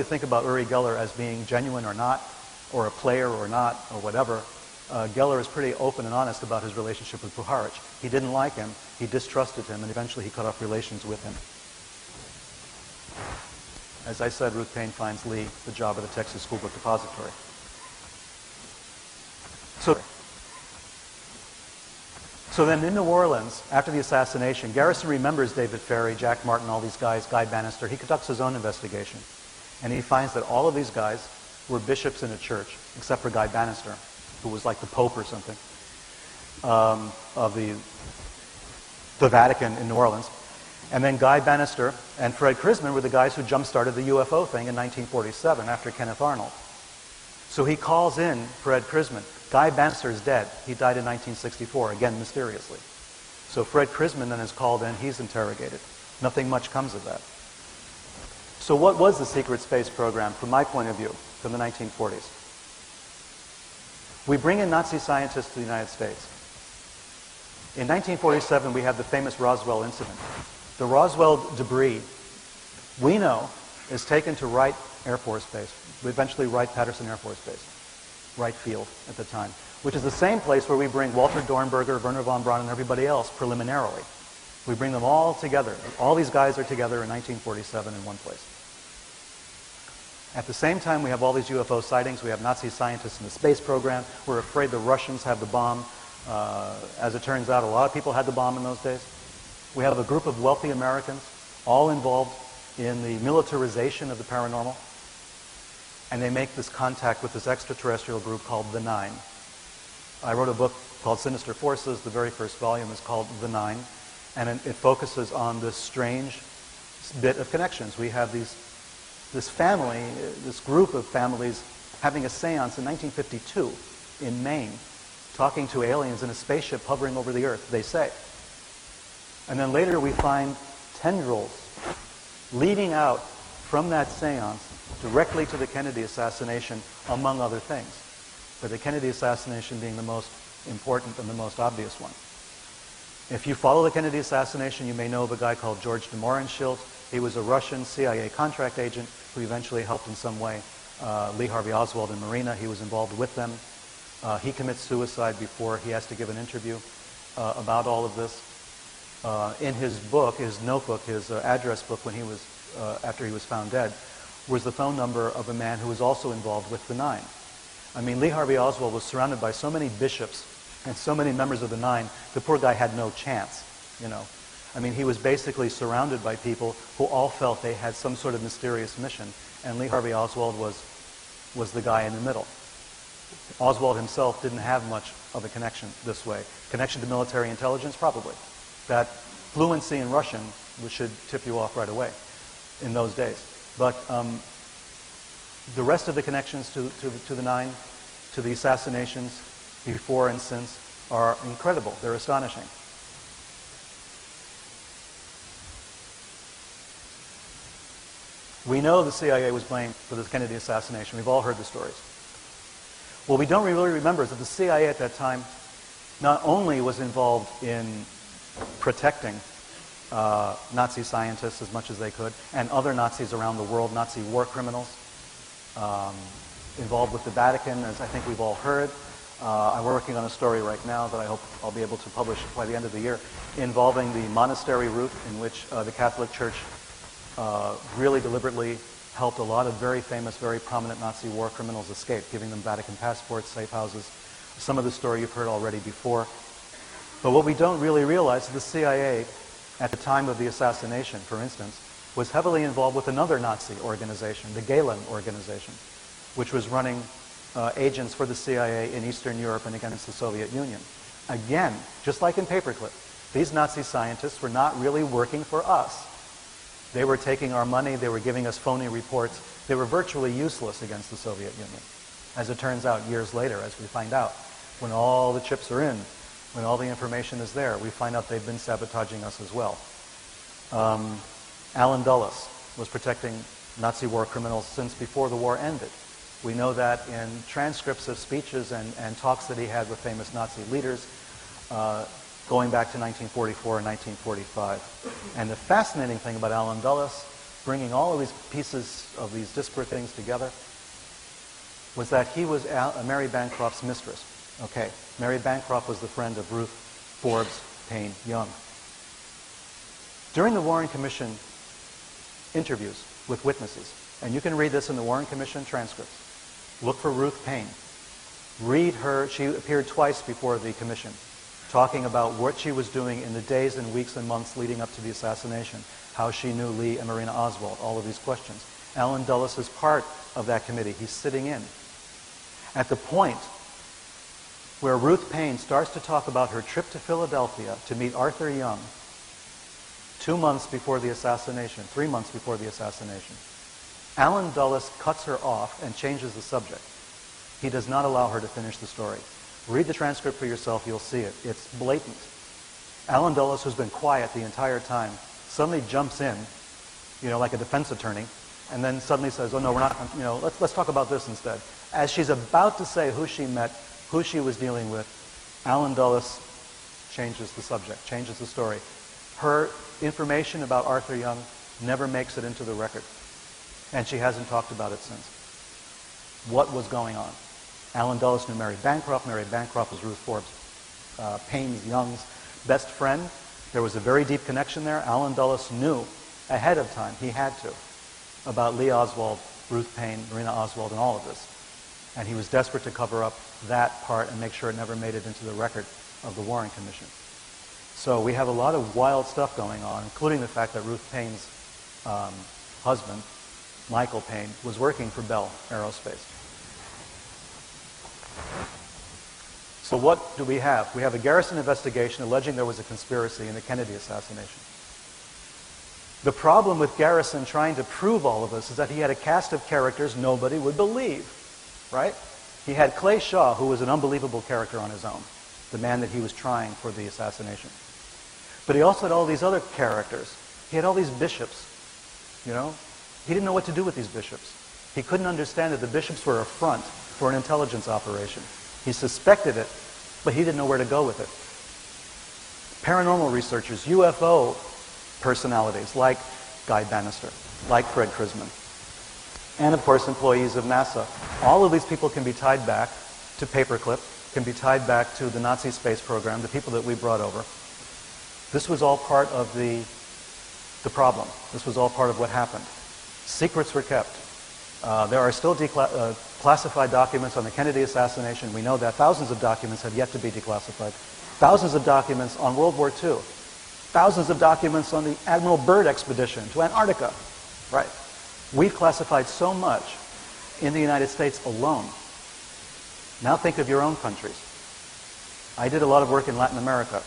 you think about Uri Geller as being genuine or not, or a player or not, or whatever, Geller is pretty open and honest about his relationship with Puharich. He didn't like him, he distrusted him, and eventually he cut off relations with him. As I said, Ruth Payne finds Lee the job at the Texas School Book Depository. So then in New Orleans, after the assassination, Garrison remembers David Ferry, Jack Martin, all these guys, Guy Bannister. He conducts his own investigation. And he finds that all of these guys were bishops in a church, except for Guy Bannister, who was like the Pope or something, of the Vatican in New Orleans. And then Guy Bannister and Fred Krisman were the guys who jump-started the UFO thing in 1947 after Kenneth Arnold. So he calls in Fred Krisman. Guy Bannister is dead. He died in 1964, again mysteriously. So Fred Krisman then is called in. He's interrogated. Nothing much comes of that. So what was the secret space program, from my point of view, from the 1940s? We bring in Nazi scientists to the United States. In 1947, we have the famous Roswell incident. The Roswell debris, we know, is taken to Wright Air Force Base, eventually Wright-Patterson Air Force Base, Wright Field at the time, which is the same place where we bring Walter Dornberger, Werner von Braun, and everybody else preliminarily. We bring them all together. All these guys are together in 1947 in one place. At the same time, we have all these UFO sightings. We have Nazi scientists in the space program. We're afraid the Russians have the bomb. As it turns out, a lot of people had the bomb in those days. We have a group of wealthy Americans, all involved in the militarization of the paranormal. And they make this contact with this extraterrestrial group called the Nine. I wrote a book called Sinister Forces. The very first volume is called The Nine. And it focuses on this strange bit of connections. We have this family, this group of families having a seance in 1952 in Maine, talking to aliens in a spaceship hovering over the Earth, they say. And then later we find tendrils leading out from that seance directly to the Kennedy assassination, among other things. But the Kennedy assassination being the most important and the most obvious one. If you follow the Kennedy assassination, you may know of a guy called George de Mohrenschildt. He was a Russian CIA contract agent who eventually helped in some way Lee Harvey Oswald and Marina. He was involved with them. He commits suicide before he has to give an interview about all of this. In his book, his notebook, his address book, when he was after he was found dead, was the phone number of a man who was also involved with the Nine. I mean, Lee Harvey Oswald was surrounded by so many bishops and so many members of the Nine, the poor guy had no chance, you know. I mean, he was basically surrounded by people who all felt they had some sort of mysterious mission, and Lee Harvey Oswald was the guy in the middle. Oswald himself didn't have much of a connection this way. Connection to military intelligence, probably. That fluency in Russian, which should tip you off right away in those days. But the rest of the connections to the Nine, to the assassinations before and since, are incredible. They're astonishing. We know the CIA was blamed for the Kennedy assassination. We've all heard the stories. What we don't really remember is that the CIA at that time not only was involved in protecting Nazi scientists as much as they could, and other Nazis around the world, Nazi war criminals, involved with the Vatican, as I think we've all heard. I'm working on a story right now that I hope I'll be able to publish by the end of the year, involving the monastery route, in which the Catholic Church really deliberately helped a lot of very famous, very prominent Nazi war criminals escape, giving them Vatican passports, safe houses. Some of the story you've heard already before. But what we don't really realize is the CIA, at the time of the assassination, for instance, was heavily involved with another Nazi organization, the Gehlen organization, which was running agents for the CIA in Eastern Europe and against the Soviet Union. Again, just like in Paperclip, these Nazi scientists were not really working for us. They were taking our money, they were giving us phony reports. They were virtually useless against the Soviet Union. As it turns out, years later, as we find out, when all the chips are in, when all the information is there, we find out they've been sabotaging us as well. Allen Dulles was protecting Nazi war criminals since before the war ended. We know that in transcripts of speeches and talks that he had with famous Nazi leaders going back to 1944 and 1945. And the fascinating thing about Allen Dulles bringing all of these pieces of these disparate things together, was that he was Mary Bancroft's mistress. Okay, Mary Bancroft was the friend of Ruth Forbes Payne Young. During the Warren Commission interviews with witnesses, and you can read this in the Warren Commission transcripts, look for Ruth Payne. Read her. She appeared twice before the commission, talking about what she was doing in the days and weeks and months leading up to the assassination, how she knew Lee and Marina Oswald, all of these questions. Alan Dulles is part of that committee. He's sitting in. At the point where Ruth Payne starts to talk about her trip to Philadelphia to meet Arthur Young 2 months before the assassination, 3 months before the assassination, Alan Dulles cuts her off and changes the subject. He does not allow her to finish the story. Read the transcript for yourself, you'll see it. It's blatant. Alan Dulles, who's been quiet the entire time, suddenly jumps in, like a defense attorney, and then suddenly says, oh no, we're not, let's talk about this instead. As she's about to say who she met, who she was dealing with, Alan Dulles changes the subject, changes the story. Her information about Arthur Young never makes it into the record, and she hasn't talked about it since. What was going on? Alan Dulles knew Mary Bancroft. Mary Bancroft was Ruth Forbes Payne Young's best friend. There was a very deep connection there. Alan Dulles knew ahead of time, he had to, about Lee Oswald, Ruth Payne, Marina Oswald, and all of this. And he was desperate to cover up that part and make sure it never made it into the record of the Warren Commission. So we have a lot of wild stuff going on, including the fact that Ruth Payne's husband, Michael Payne, was working for Bell Aerospace. So what do we have? We have a Garrison investigation alleging there was a conspiracy in the Kennedy assassination. The problem with Garrison trying to prove all of this is that he had a cast of characters nobody would believe, right? He had Clay Shaw, who was an unbelievable character on his own, the man that he was trying for the assassination. But he also had all these other characters. He had all these bishops, He didn't know what to do with these bishops. He couldn't understand that the bishops were a front for an intelligence operation. He suspected it, but he didn't know where to go with it. Paranormal researchers, UFO personalities like Guy Bannister, like Fred Krisman, and of course employees of NASA. All of these people can be tied back to Paperclip, can be tied back to the Nazi space program, the people that we brought over. This was all part of the problem. This was all part of what happened. Secrets were kept. There are still classified documents on the Kennedy assassination. We know that. Thousands of documents have yet to be declassified. Thousands of documents on World War II. Thousands of documents on the Admiral Byrd expedition to Antarctica. Right. We've classified so much in the United States alone. Now think of your own countries. I did a lot of work in Latin America.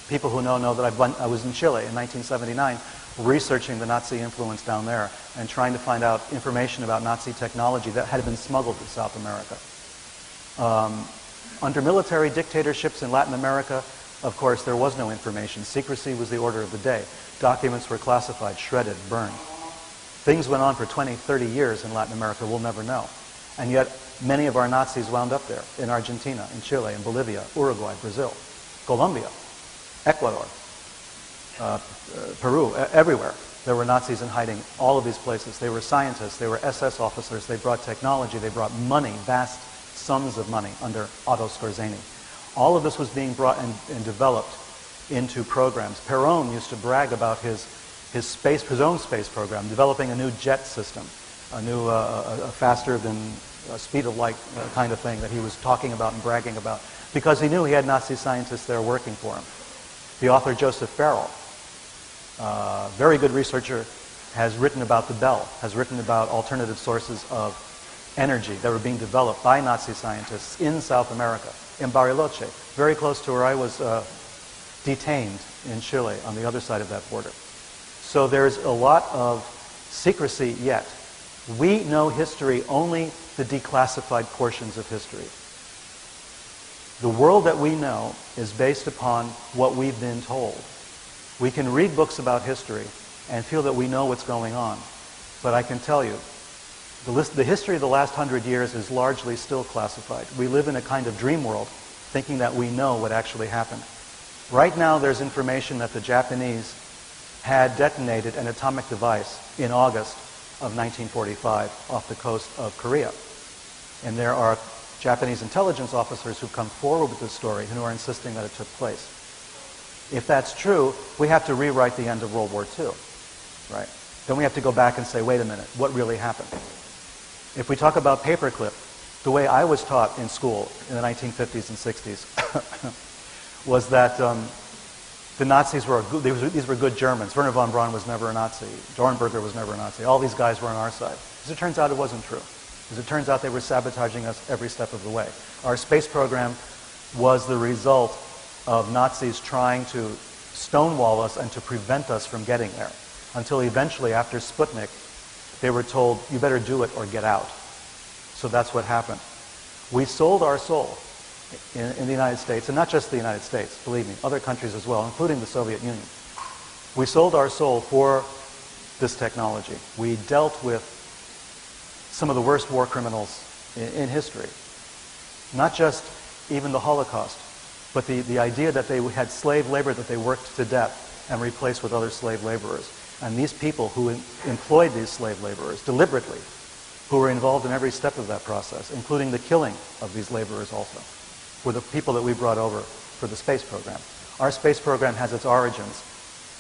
People who know that I was in Chile in 1979 researching the Nazi influence down there and trying to find out information about Nazi technology that had been smuggled to South America. Under military dictatorships in Latin America, of course, there was no information. Secrecy was the order of the day. Documents were classified, shredded, burned. Things went on for 20, 30 years in Latin America, we'll never know. And yet, many of our Nazis wound up there, in Argentina, in Chile, in Bolivia, Uruguay, Brazil, Colombia, Ecuador, Peru, everywhere. There were Nazis in hiding, all of these places. They were scientists, they were SS officers, they brought technology, they brought money, vast sums of money under Otto Skorzeny. All of this was being brought and developed into programs. Perón used to brag about his own space program, developing a new jet system, a new, a faster than speed of light kind of thing that he was talking about and bragging about, because he knew he had Nazi scientists there working for him. The author Joseph Farrell, very good researcher, has written about the Bell, has written about alternative sources of energy that were being developed by Nazi scientists in South America, in Bariloche, very close to where I was detained in Chile on the other side of that border. So there's a lot of secrecy yet. We know history, only the declassified portions of history. The world that we know is based upon what we've been told. We can read books about history and feel that we know what's going on. But I can tell you, the history of the last 100 years is largely still classified. We live in a kind of dream world, thinking that we know what actually happened. Right now, there's information that the Japanese had detonated an atomic device in August of 1945 off the coast of Korea. And there are Japanese intelligence officers who've come forward with this story and who are insisting that it took place. If that's true, we have to rewrite the end of World War II, right? Then we have to go back and say, wait a minute, what really happened? If we talk about paperclip, the way I was taught in school in the 1950s and 60s was that the Nazis were these were good Germans. Werner von Braun was never a Nazi. Dornberger was never a Nazi. All these guys were on our side. As it turns out, it wasn't true. As it turns out, they were sabotaging us every step of the way. Our space program was the result of Nazis trying to stonewall us and to prevent us from getting there, until eventually, after Sputnik, they were told, you better do it or get out. So that's what happened. We sold our soul in the United States, and not just the United States, believe me, other countries as well, including the Soviet Union. We sold our soul for this technology. We dealt with some of the worst war criminals in history. Not just even the Holocaust, but the idea that they had slave labor that they worked to death and replaced with other slave laborers. And these people who employed these slave laborers deliberately, who were involved in every step of that process, including the killing of these laborers also, were the people that we brought over for the space program. Our space program has its origins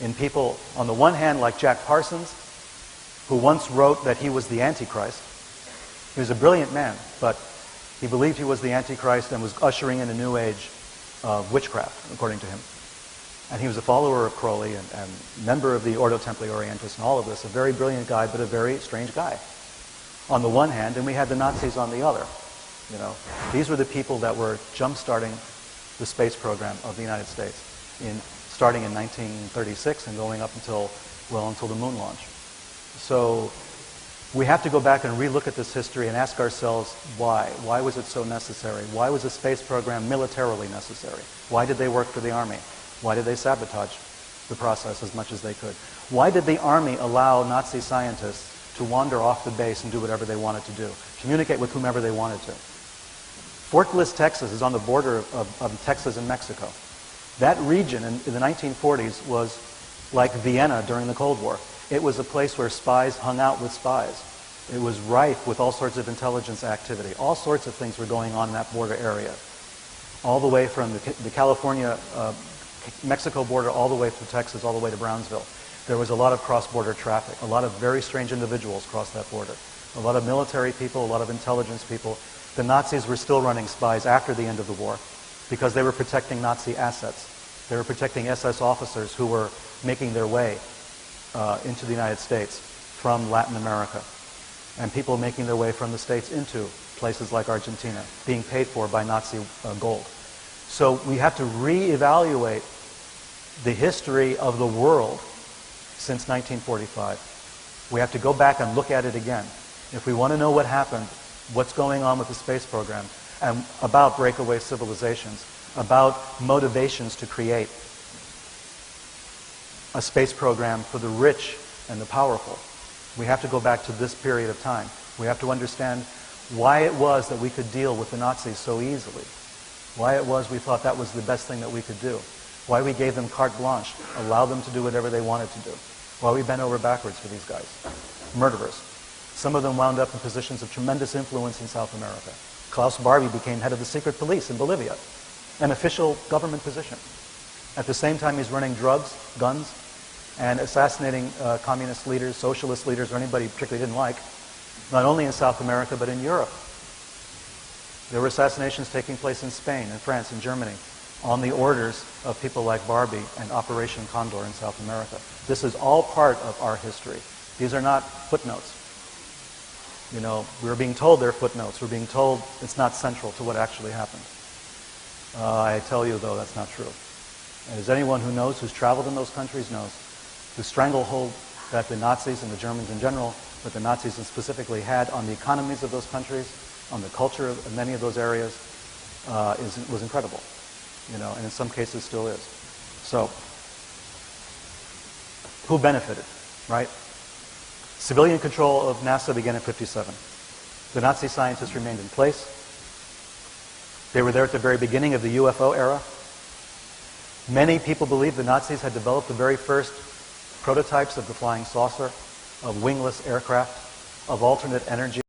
in people, on the one hand, like Jack Parsons, who once wrote that he was the Antichrist. He was a brilliant man, but he believed he was the Antichrist and was ushering in a new age of witchcraft, according to him. And he was a follower of Crowley and member of the Ordo Templi Orientis and all of this. A very brilliant guy, but a very strange guy, on the one hand, and we had the Nazis on the other. You know, these were the people that were jump-starting the space program of the United States, starting in 1936 and going up until the moon launch. So we have to go back and relook at this history and ask ourselves why. Why was it so necessary? Why was the space program militarily necessary? Why did they work for the Army? Why did they sabotage the process as much as they could? Why did the Army allow Nazi scientists to wander off the base and do whatever they wanted to do, communicate with whomever they wanted to? Fort Bliss, Texas is on the border of Texas and Mexico. That region in the 1940s was like Vienna during the Cold War. It was a place where spies hung out with spies. It was rife with all sorts of intelligence activity. All sorts of things were going on in that border area. All the way from the California-Mexico border all the way through Texas, all the way to Brownsville. There was a lot of cross-border traffic. A lot of very strange individuals crossed that border. A lot of military people, a lot of intelligence people. The Nazis were still running spies after the end of the war because they were protecting Nazi assets. They were protecting SS officers who were making their way into the United States from Latin America, and people making their way from the States into places like Argentina, being paid for by Nazi gold. So we have to reevaluate the history of the world since 1945. We have to go back and look at it again. If we want to know what happened, what's going on with the space program, and about breakaway civilizations, about motivations to create a space program for the rich and the powerful. We have to go back to this period of time. We have to understand why it was that we could deal with the Nazis so easily. Why it was we thought that was the best thing that we could do. Why we gave them carte blanche, allowed them to do whatever they wanted to do. Why we bent over backwards for these guys. Murderers. Some of them wound up in positions of tremendous influence in South America. Klaus Barbie became head of the secret police in Bolivia, an official government position. At the same time, he's running drugs, guns, and assassinating communist leaders, socialist leaders, or anybody he particularly didn't like, not only in South America, but in Europe. There were assassinations taking place in Spain, in France, in Germany, on the orders of people like Barbie and Operation Condor in South America. This is all part of our history. These are not footnotes. You know, we were being told they're footnotes. We're being told it's not central to what actually happened. I tell you, though, that's not true. And as anyone who knows, who's traveled in those countries, knows, the stranglehold that the Nazis and the Germans in general, but the Nazis specifically had on the economies of those countries, on the culture of many of those areas, was incredible. You know, and in some cases still is. So, who benefited, right? Civilian control of NASA began in '57. The Nazi scientists remained in place. They were there at the very beginning of the UFO era. Many people believe the Nazis had developed the very first prototypes of the flying saucer, of wingless aircraft, of alternate energy.